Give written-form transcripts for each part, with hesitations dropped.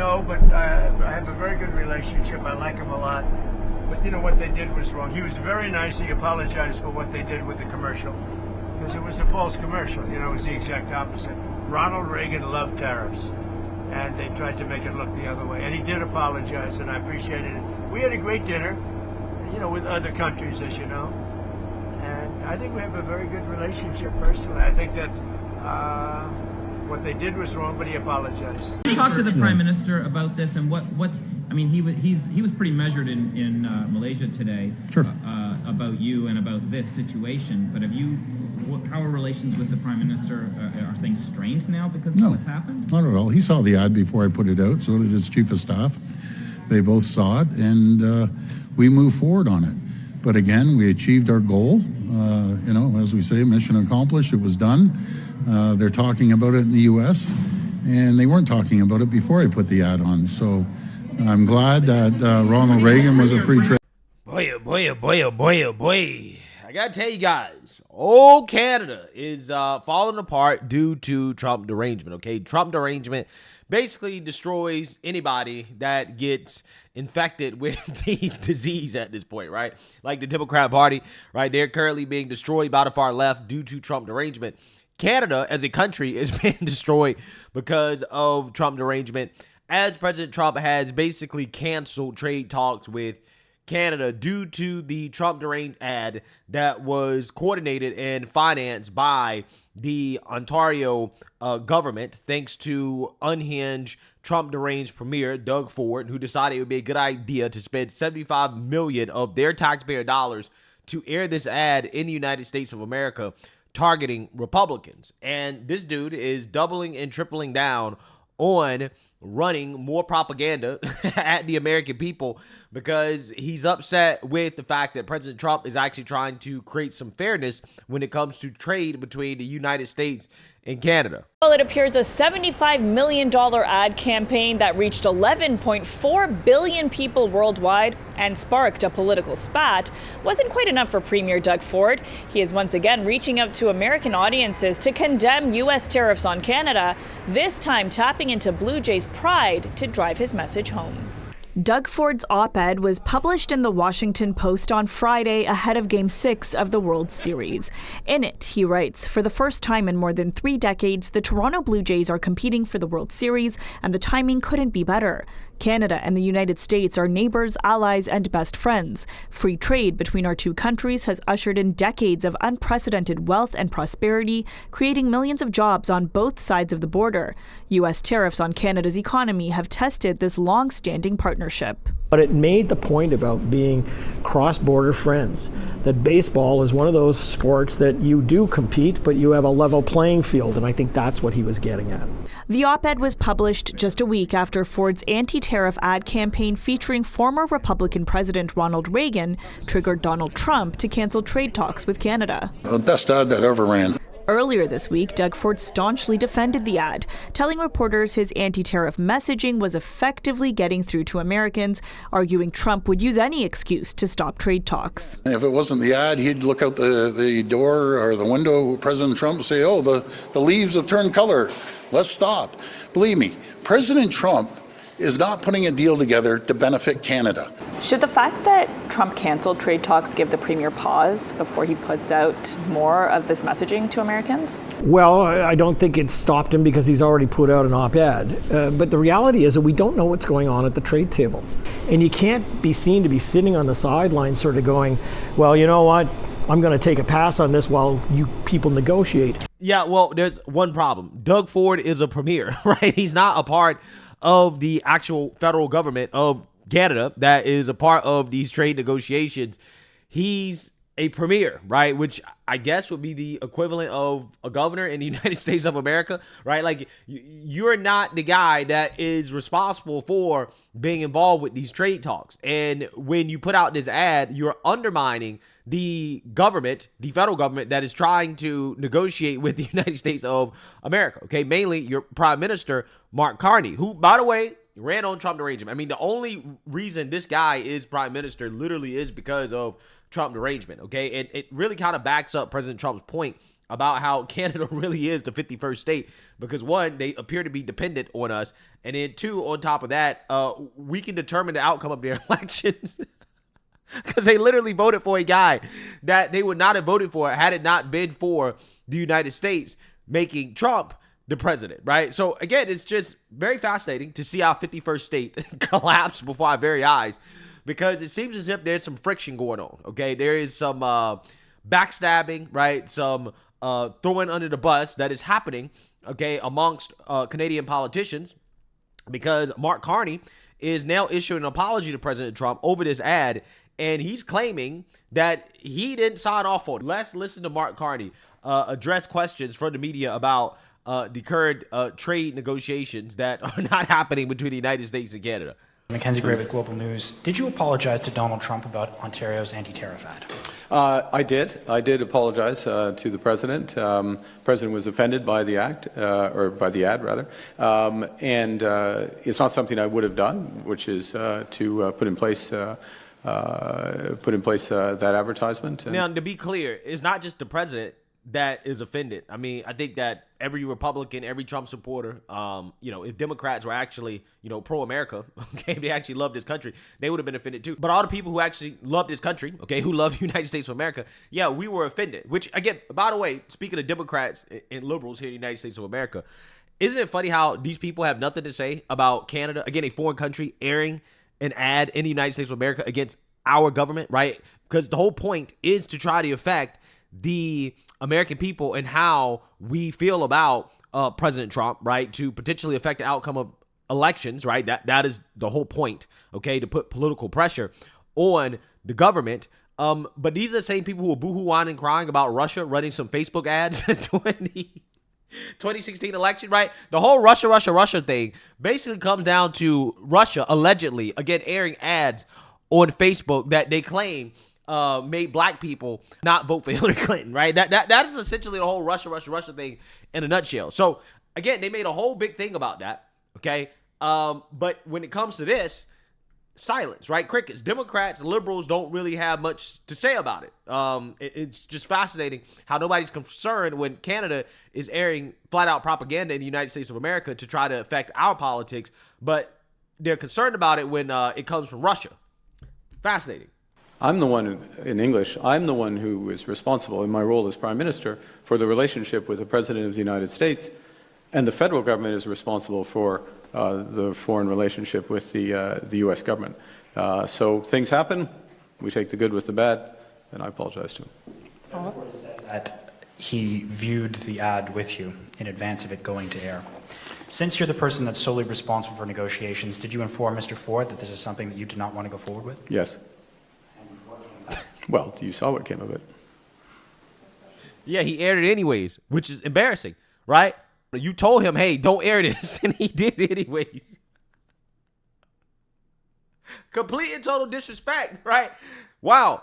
No, but I have a very good relationship. I like him a lot. But you know what they did was wrong. He was very nice. He apologized for what they did with the commercial. Because it was a false commercial. You know, it was the exact opposite. Ronald Reagan loved tariffs. And they tried to make it look the other way. And he did apologize, and I appreciated it. We had a great dinner, you know, with other countries, as you know. And I think we have a very good relationship personally. I think that what they did was wrong, but he apologized. You talked to the Prime Minister about this, and what's I mean, he was pretty measured in Malaysia today. Sure. About you and about this situation. But how are relations with the Prime Minister? Are things strained now because of what's happened? Not at all. He saw the ad before I put it out, so did his chief of staff. They both saw it, and we moved forward on it. But again, we achieved our goal. You know, as we say, mission accomplished. It was done. They're talking about it in the U.S., and they weren't talking about it before I put the ad on. So I'm glad that Ronald Reagan was a free trade. Boy, oh boy, oh boy, oh boy, oh boy. I gotta tell you guys, old Canada is falling apart due to Trump derangement, okay? Trump derangement basically destroys anybody that gets infected with the disease at this point, right? Like the Democrat Party, right? They're currently being destroyed by the far left due to Trump derangement. Canada, as a country, is being destroyed because of Trump derangement, as President Trump has basically canceled trade talks with Canada due to the Trump deranged ad that was coordinated and financed by the Ontario government, thanks to unhinged Trump deranged premier Doug Ford, who decided it would be a good idea to spend $75 million of their taxpayer dollars to air this ad in the United States of America targeting Republicans. And this dude is doubling and tripling down on running more propaganda at the American people because he's upset with the fact that President Trump is actually trying to create some fairness when it comes to trade between the United States and Canada. Well, it appears a $75 million ad campaign that reached 11.4 billion people worldwide and sparked a political spat wasn't quite enough for Premier Doug Ford. He is once again reaching out to American audiences to condemn U.S. tariffs on Canada, this time tapping into Blue Jays' pride to drive his message home. Doug Ford's op-ed was published in the Washington Post on Friday ahead of Game 6 of the World Series. In it, he writes, "For the first time in more than 3 decades, the Toronto Blue Jays are competing for the World Series, and the timing couldn't be better. Canada and the United States are neighbors, allies, and best friends. Free trade between our two countries has ushered in decades of unprecedented wealth and prosperity, creating millions of jobs on both sides of the border. U.S. tariffs on Canada's economy have tested this long-standing partnership." But it made the point about being cross-border friends, that baseball is one of those sports that you do compete, but you have a level playing field, and I think that's what he was getting at. The op-ed was published just a week after Ford's anti-tariff ad campaign featuring former Republican President Ronald Reagan triggered Donald Trump to cancel trade talks with Canada. The best ad that ever ran. Earlier this week, Doug Ford staunchly defended the ad, telling reporters his anti-tariff messaging was effectively getting through to Americans, arguing Trump would use any excuse to stop trade talks. If it wasn't the ad, he'd look out the door or the window, President Trump, and say, oh, the leaves have turned color. Let's stop. Believe me, President Trump is not putting a deal together to benefit Canada. Should the fact that Trump canceled trade talks give the premier pause before he puts out more of this messaging to Americans? Well, I don't think it stopped him because he's already put out an op-ed. But the reality is that we don't know what's going on at the trade table. And you can't be seen to be sitting on the sidelines sort of going, well, you know what, I'm going to take a pass on this while you people negotiate. Yeah, well, there's one problem. Doug Ford is a premier, right? He's not a part of the actual federal government of Canada that is a part of these trade negotiations. He's a premier, right? Which I guess would be the equivalent of a governor in the United States of America, right? Like, you're not the guy that is responsible for being involved with these trade talks. And when you put out this ad, you're undermining the government, the federal government that is trying to negotiate with the United States of America, okay? Mainly your Prime Minister, Mark Carney, who, by the way, ran on Trump derangement. I mean, the only reason this guy is Prime Minister literally is because of Trump derangement, okay? And it really kind of backs up President Trump's point about how Canada really is the 51st state because, one, they appear to be dependent on us, and then two, on top of that, we can determine the outcome of their elections because they literally voted for a guy that they would not have voted for had it not been for the United States making Trump the president, right? So again, it's just very fascinating to see our 51st state collapse before our very eyes because it seems as if there's some friction going on, okay? There is some backstabbing, right? Some throwing under the bus that is happening, okay, amongst Canadian politicians because Mark Carney is now issuing an apology to President Trump over this ad, and he's claiming that he didn't sign off on it. Let's listen to Mark Carney address questions from the media about the current trade negotiations that are not happening between the United States and Canada. Mackenzie Gray with Global News. Did you apologize to Donald Trump about Ontario's anti-tariff ad? I did. I did apologize to the president. President was offended by the act, or by the ad, rather. And it's not something I would have done, which is to put in place that advertisement. Now, to be clear, it's not just the president that is offended. I mean, I think that every Republican, every Trump supporter, if Democrats were actually, pro-America, okay, if they actually loved this country, they would have been offended too. But all the people who actually love this country, okay, who love the United States of America, yeah, we were offended. Which, again, by the way, speaking of Democrats and liberals here in the United States of America, isn't it funny how these people have nothing to say about Canada, again, a foreign country, airing an ad in the United States of America against our government, right? Because the whole point is to try to affect the American people and how we feel about President Trump, right? To potentially affect the outcome of elections, right? That is the whole point, okay? To put political pressure on the government. But these are the same people who are boo-hoo-whining and crying about Russia running some Facebook ads during the 2016 election, right? The whole Russia thing basically comes down to Russia allegedly, again, airing ads on Facebook that they claim made black people not vote for Hillary Clinton, right? That is essentially the whole Russia thing in a nutshell. So again, they made a whole big thing about that, okay? But when it comes to this, silence, right? Crickets. Democrats, liberals don't really have much to say about it. It's just fascinating how nobody's concerned when Canada is airing flat-out propaganda in the United States of America to try to affect our politics, but they're concerned about it when it comes from Russia. Fascinating. I'm the one, in English, I'm the one who is responsible in my role as Prime Minister for the relationship with the President of the United States, and the federal government is responsible for the foreign relationship with the U.S. government. So things happen, we take the good with the bad, and I apologize to him. That he viewed the ad with you in advance of it going to air. Since you're the person that's solely responsible for negotiations, did you inform Mr. Ford that this is something that you did not want to go forward with? Yes. Well, you saw what came of it. Yeah, he aired it anyways, which is embarrassing, right? You told him, hey, don't air this, and he did it anyways. Complete and total disrespect, right? Wow.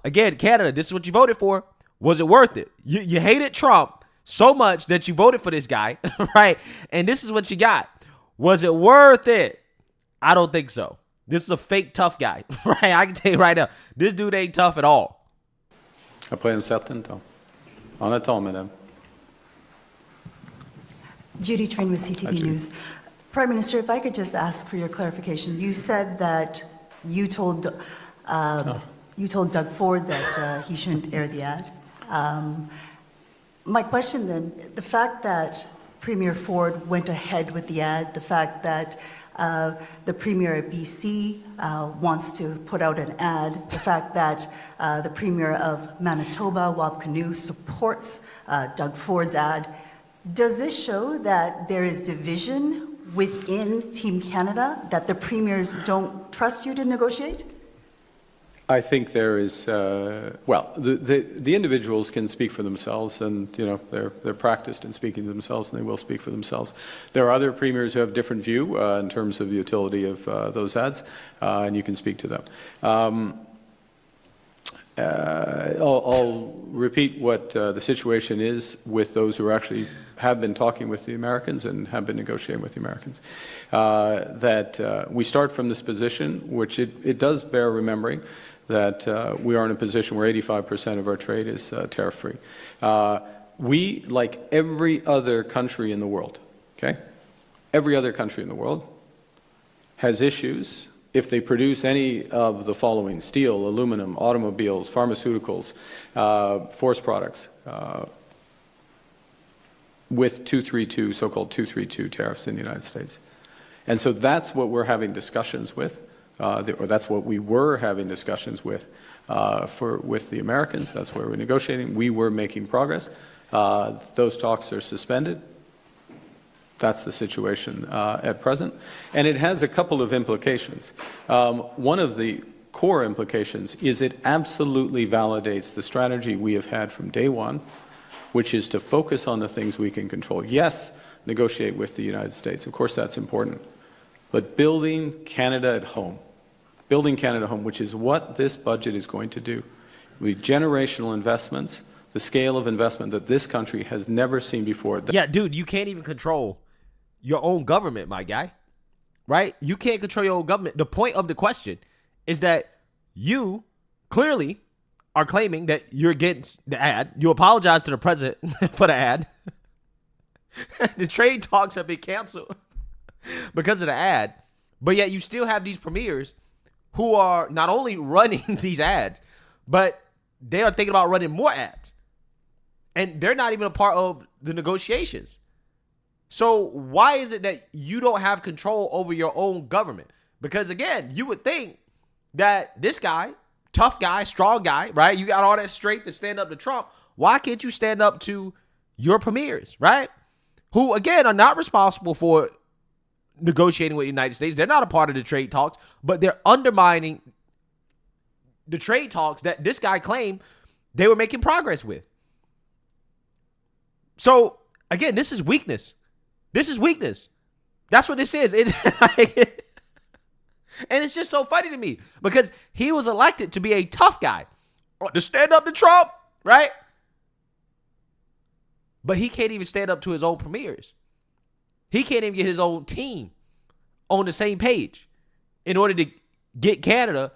Again, Canada, this is what you voted for. Was it worth it? You hated Trump so much that you voted for this guy, right? And this is what you got. Was it worth it? I don't think so. This is a fake tough guy, right? I can tell you right now, this dude ain't tough at all. Après un certain temps. En attend, madame. Judy Train with CTV News. Prime Minister, if I could just ask for your clarification. You said that you told Doug Ford that he shouldn't air the ad. My question then, the fact that Premier Ford went ahead with the ad, the fact that the Premier of BC wants to put out an ad, the fact that the Premier of Manitoba, Wab Kinew, supports Doug Ford's ad, does this show that there is division within Team Canada, that the premiers don't trust you to negotiate? I think there is, well, the individuals can speak for themselves, and they're practiced in speaking to themselves, and they will speak for themselves. There are other premiers who have different view in terms of the utility of those ads, and you can speak to them. I'll repeat what the situation is with those who actually have been talking with the Americans and have been negotiating with the Americans. That we start from this position, which it does bear remembering, that we are in a position where 85% of our trade is tariff-free. We, like every other country in the world, okay? Every other country in the world has issues if they produce any of the following: steel, aluminum, automobiles, pharmaceuticals, forest products, with 232, so-called 232 tariffs in the United States. And so that's what we're having discussions with, or that's what we were having discussions with with the Americans. That's where we're negotiating. We were making progress. Those talks are suspended. That's the situation at present. And it has a couple of implications. One of the core implications is it absolutely validates the strategy we have had from day one, which is to focus on the things we can control. Yes, negotiate with the United States. Of course, that's important. But building Canada at home, which is what this budget is going to do, with generational investments, the scale of investment that this country has never seen before. Yeah, dude, you can't even control your own government, my guy, right? You can't control your own government. The point of the question is that you clearly are claiming that you're against the ad. You apologize to the president for the ad. The trade talks have been canceled because of the ad, but yet you still have these premiers who are not only running these ads, but they are thinking about running more ads. And they're not even a part of the negotiations. So why is it that you don't have control over your own government? Because again, you would think that this guy, tough guy, strong guy, right? You got all that strength to stand up to Trump. Why can't you stand up to your premiers, right? Who, again, are not responsible for negotiating with the United States. They're not a part of the trade talks, but they're undermining the trade talks that this guy claimed they were making progress with. So, again, this is weakness. This is weakness. That's what this is. And it's just so funny to me because he was elected to be a tough guy, to stand up to Trump, right? But he can't even stand up to his own premiers. He can't even get his own team on the same page in order to get Canada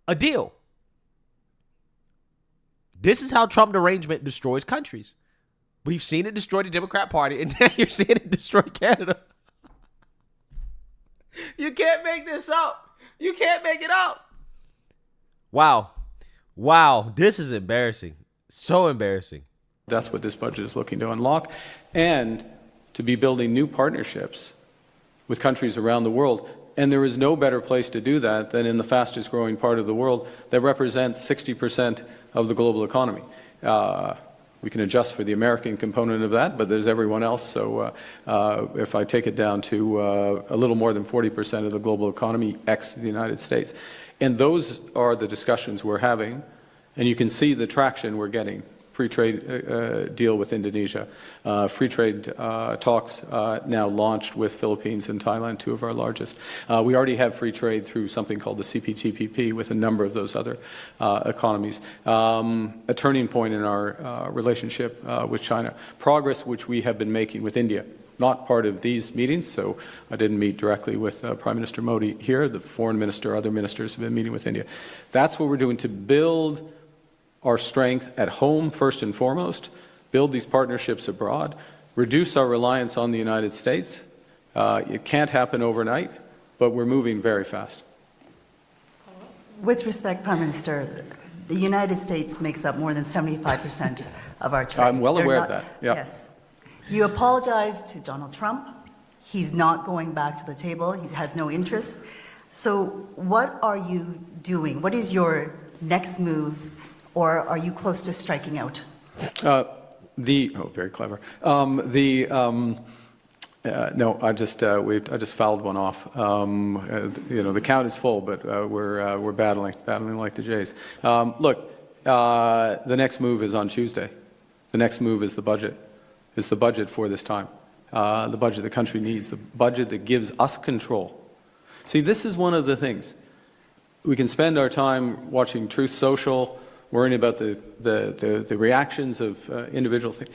a deal. This is how Trump derangement destroys countries. We've seen it destroy the Democrat Party, and now you're seeing it destroy Canada. You can't make this up. You can't make it up. Wow. Wow. This is embarrassing. So embarrassing. That's what this budget is looking to unlock, and to be building new partnerships with countries around the world. And there is no better place to do that than in the fastest growing part of the world that represents 60% of the global economy. We can adjust for the American component of that, but there's everyone else. So if I take it down to a little more than 40% of the global economy, ex the United States. And those are the discussions we're having. And you can see the traction we're getting. Free trade deal with Indonesia, free trade talks now launched with Philippines and Thailand, two of our largest. We already have free trade through something called the CPTPP with a number of those other economies. A turning point in our relationship with China. Progress which we have been making with India. Not part of these meetings, so I didn't meet directly with Prime Minister Modi here. The foreign minister, other ministers have been meeting with India. That's what we're doing to build our strength at home first and foremost, build these partnerships abroad, reduce our reliance on the United States. It can't happen overnight, but we're moving very fast. With respect, Prime Minister, the United States makes up more than 75% of our trade. I'm well aware of that. Yeah. Yes. You apologized to Donald Trump. He's not going back to the table. He has no interest. So what are you doing? What is your next move? Or are you close to striking out? Very clever. No, I just fouled one off. The count is full, but we're battling like the Jays. Look, the next move is on Tuesday. The next move is the budget. It's the budget for this time. The budget the country needs. The budget that gives us control. See, this is one of the things. We can spend our time watching Truth Social, worrying about the reactions of individual things.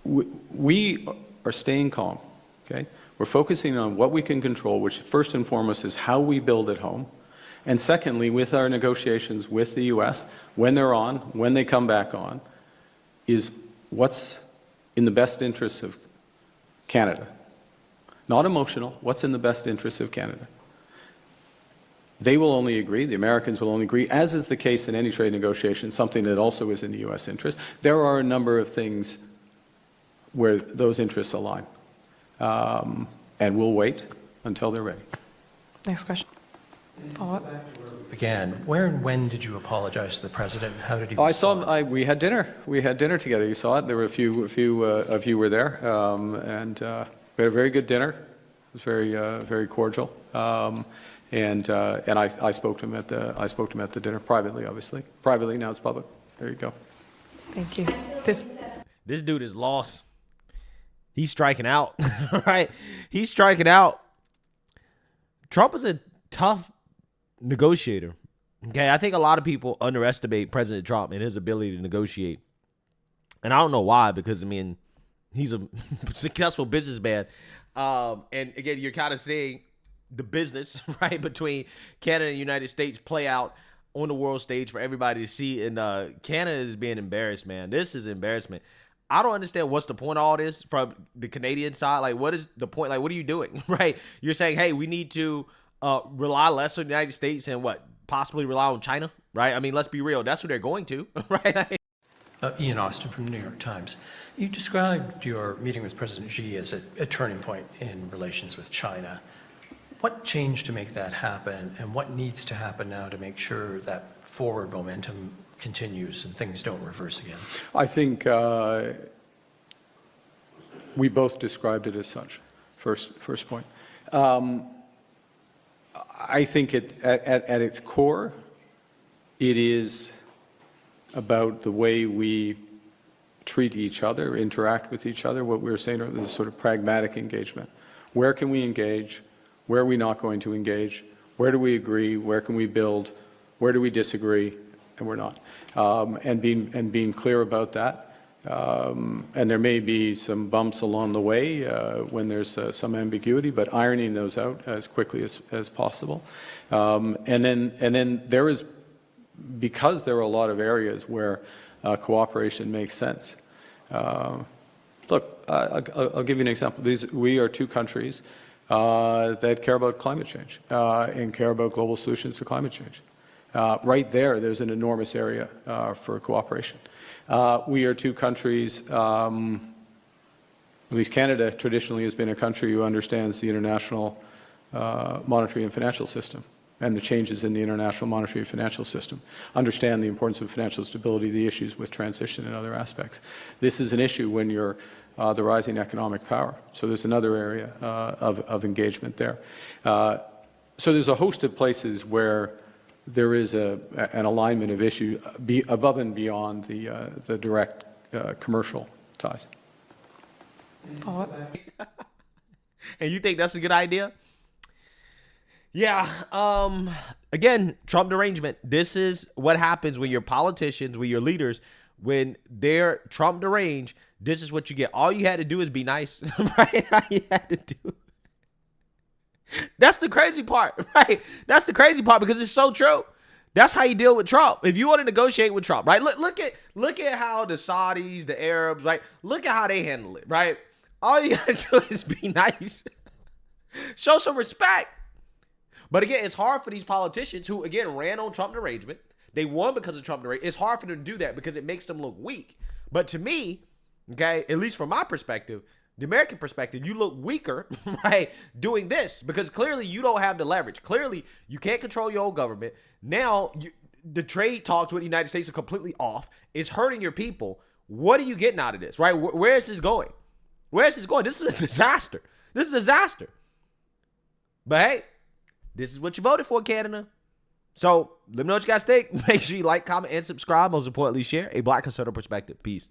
We are staying calm, okay? We're focusing on what we can control, which first and foremost is how we build at home. And secondly, with our negotiations with the U.S., when they're on, when they come back on, is what's in the best interests of Canada. Not emotional, what's in the best interests of Canada. They will only agree, the Americans will only agree, as is the case in any trade negotiation, something that also is in the U.S. interest. There are a number of things where those interests align. And we'll wait until they're ready. Next question. Follow up. Began. Where and when did you apologize to the president? How did he I respond? saw him. We had dinner. We had dinner together. You saw it. There were a few of you were there, and we had a very good dinner. It was very cordial. And I spoke to him at the dinner privately, obviously. Privately, now it's public. There you go. Thank you. This dude is lost. He's striking out, right? He's striking out. Trump is a tough negotiator. Okay, I think a lot of people underestimate President Trump and his ability to negotiate. And I don't know why, because, I mean, he's a successful businessman. And again, you're kind of seeing the business, right, between Canada and the United States play out on the world stage for everybody to see. And Canada is being embarrassed, man. This is embarrassment. I don't understand what's the point of all this from the Canadian side. Like, what is the point? Like, what are you doing, right? You're saying, hey, we need to rely less on the United States and what? Possibly rely on China, right? I mean, let's be real. That's who they're going to, right? Ian Austin from the New York Times. You described your meeting with President Xi as a turning point in relations with China. What changed to make that happen, and what needs to happen now to make sure that forward momentum continues and things don't reverse again? I think we both described it as such. First point. I think at its core, it is about the way we treat each other, interact with each other. What we were saying earlier, this sort of pragmatic engagement. Where can we engage? Where are we not going to engage? Where do we agree? Where can we build? Where do we disagree? And we're not. And being clear about that. And there may be some bumps along the way when there's some ambiguity, but ironing those out as quickly as possible. And then there is, because there are a lot of areas where cooperation makes sense. Look, I'll give you an example. We are two countries that care about climate change and care about global solutions to climate change. Right there's an enormous area for cooperation. We are two countries, at least Canada traditionally has been a country who understands the international monetary and financial system and the changes in the international monetary and financial system, understand the importance of financial stability, the issues with transition and other aspects. This is an issue when you're the rising economic power. So there's another area of engagement there. So there's a host of places where there is an alignment of issue above and beyond the direct commercial ties. Follow up. And you think that's a good idea? Yeah. Again, Trump derangement. This is what happens when your politicians, when your leaders, when they're Trump deranged. This is what you get. All you had to do is be nice, right? All you had to do. That's the crazy part, right? That's the crazy part because it's so true. That's how you deal with Trump. If you want to negotiate with Trump, right? Look at how the Saudis, the Arabs, right? Look at how they handle it, right? All you got to do is be nice. Show some respect. But again, it's hard for these politicians who, again, ran on Trump derangement. They won because of Trump derangement. It's hard for them to do that because it makes them look weak. But to me, okay, at least from my perspective, the American perspective, you look weaker, right, doing this because clearly you don't have the leverage. Clearly, you can't control your own government. Now, the trade talks with the United States are completely off. It's hurting your people. What are you getting out of this, right? Where is this going? Where is this going? This is a disaster. This is a disaster. But hey, this is what you voted for, Canada. So let me know what you guys think. Make sure you like, comment, and subscribe. Most importantly, share a Black conservative perspective. Peace.